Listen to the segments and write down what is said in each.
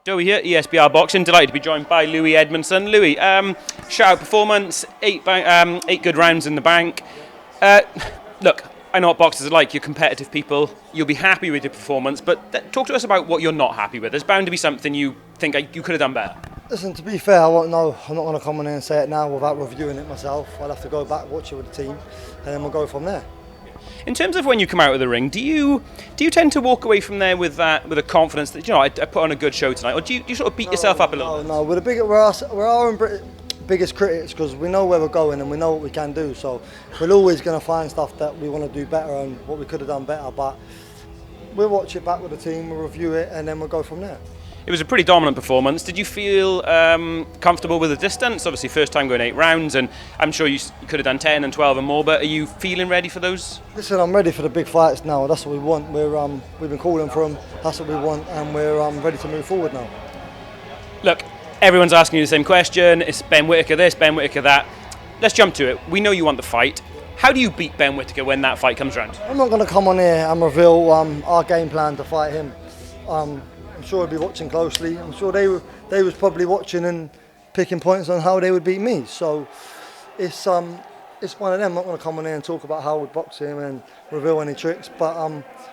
Joey here, ESBR Boxing. Delighted to be joined by Louis Edmondson. Louis, shout out performance, eight good rounds in the bank. Look, I know what boxers are like. You're competitive people. You'll be happy with your performance, but talk to us about what you're not happy with. There's bound to be something you think you could have done better. Listen, to be fair, I won't know. I'm not going to come in and say it now without reviewing it myself. I'll have to go back, watch it with the team, and then we'll go from there. In terms of when you come out of the ring, do you tend to walk away from there with a confidence that, I put on a good show tonight, or do you sort of beat yourself up a little bit? No, we're our own biggest critics because we know where we're going and we know what we can do. So we're always going to find stuff that we want to do better and what we could have done better. But we'll watch it back with the team, we'll review it, and then we'll go from there. It was a pretty dominant performance. Did you feel comfortable with the distance? Obviously, first time going 8 rounds, and I'm sure you could have done 10 and 12 and more, but are you feeling ready for those? Listen, I'm ready for the big fights now. That's what we want. We've been calling for them. That's what we want, and we're ready to move forward now. Look, everyone's asking you the same question. It's Ben Whittaker this, Ben Whittaker that. Let's jump to it. We know you want the fight. How do you beat Ben Whittaker when that fight comes round? I'm not going to come on here and reveal our game plan to fight him. I'm sure he'll be watching closely. I'm sure they was probably watching and picking points on how they would beat me. So it's one of them. I'm not going to come on here and talk about how we'd box him and reveal any tricks, but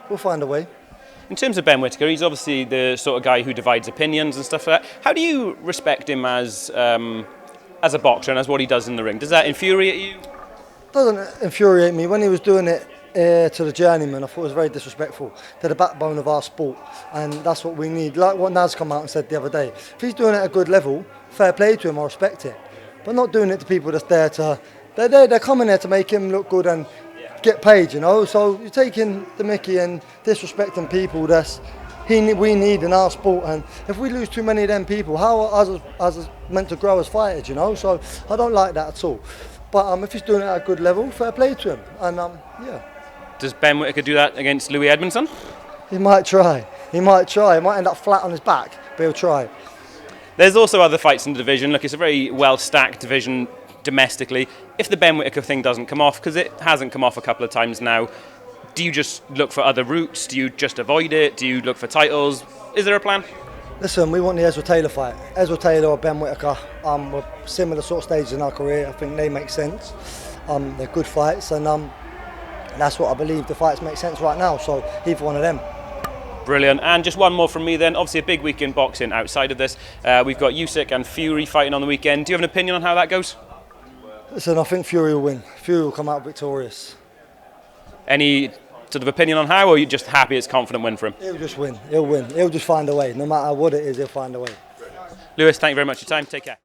we'll find a way. In terms of Ben Whittaker, he's obviously the sort of guy who divides opinions and stuff like that. How do you respect him as a boxer and as what he does in the ring? Does that infuriate you? It doesn't infuriate me. When he was doing it to the journeyman, I thought it was very disrespectful to the backbone of our sport, and that's what we need. Like what Naz come out and said the other day, if he's doing it at a good level, fair play to him, I respect it, but not doing it to people that's there to, they're coming there to make him look good and get paid, so you're taking the mickey and disrespecting people we need in our sport, and if we lose too many of them people, how are us meant to grow as fighters, so I don't like that at all. But if he's doing it at a good level, fair play to him, and yeah. Does Ben Whittaker do that against Louis Edmondson? He might try. He might end up flat on his back, but he'll try. There's also other fights in the division. Look, it's a very well-stacked division domestically. If the Ben Whittaker thing doesn't come off, because it hasn't come off a couple of times now, do you just look for other routes? Do you just avoid it? Do you look for titles? Is there a plan? Listen, we want the Ezra Taylor fight. Ezra Taylor or Ben Whittaker, we're similar sort of stages in our career. I think they make sense. They're good fights, and that's what I believe. The fights make sense right now, so either one of them. Brilliant. And just one more from me then. Obviously a big week in boxing outside of this. We've got Usyk and Fury fighting on the weekend. Do you have an opinion on how that goes? Listen, I think Fury will win. Fury will come out victorious. Any sort of opinion on how, or are you just happy it's a confident win for him? He'll just win. He'll win. He'll just find a way. No matter what it is, he'll find a way. Lewis, thank you very much for your time. Take care.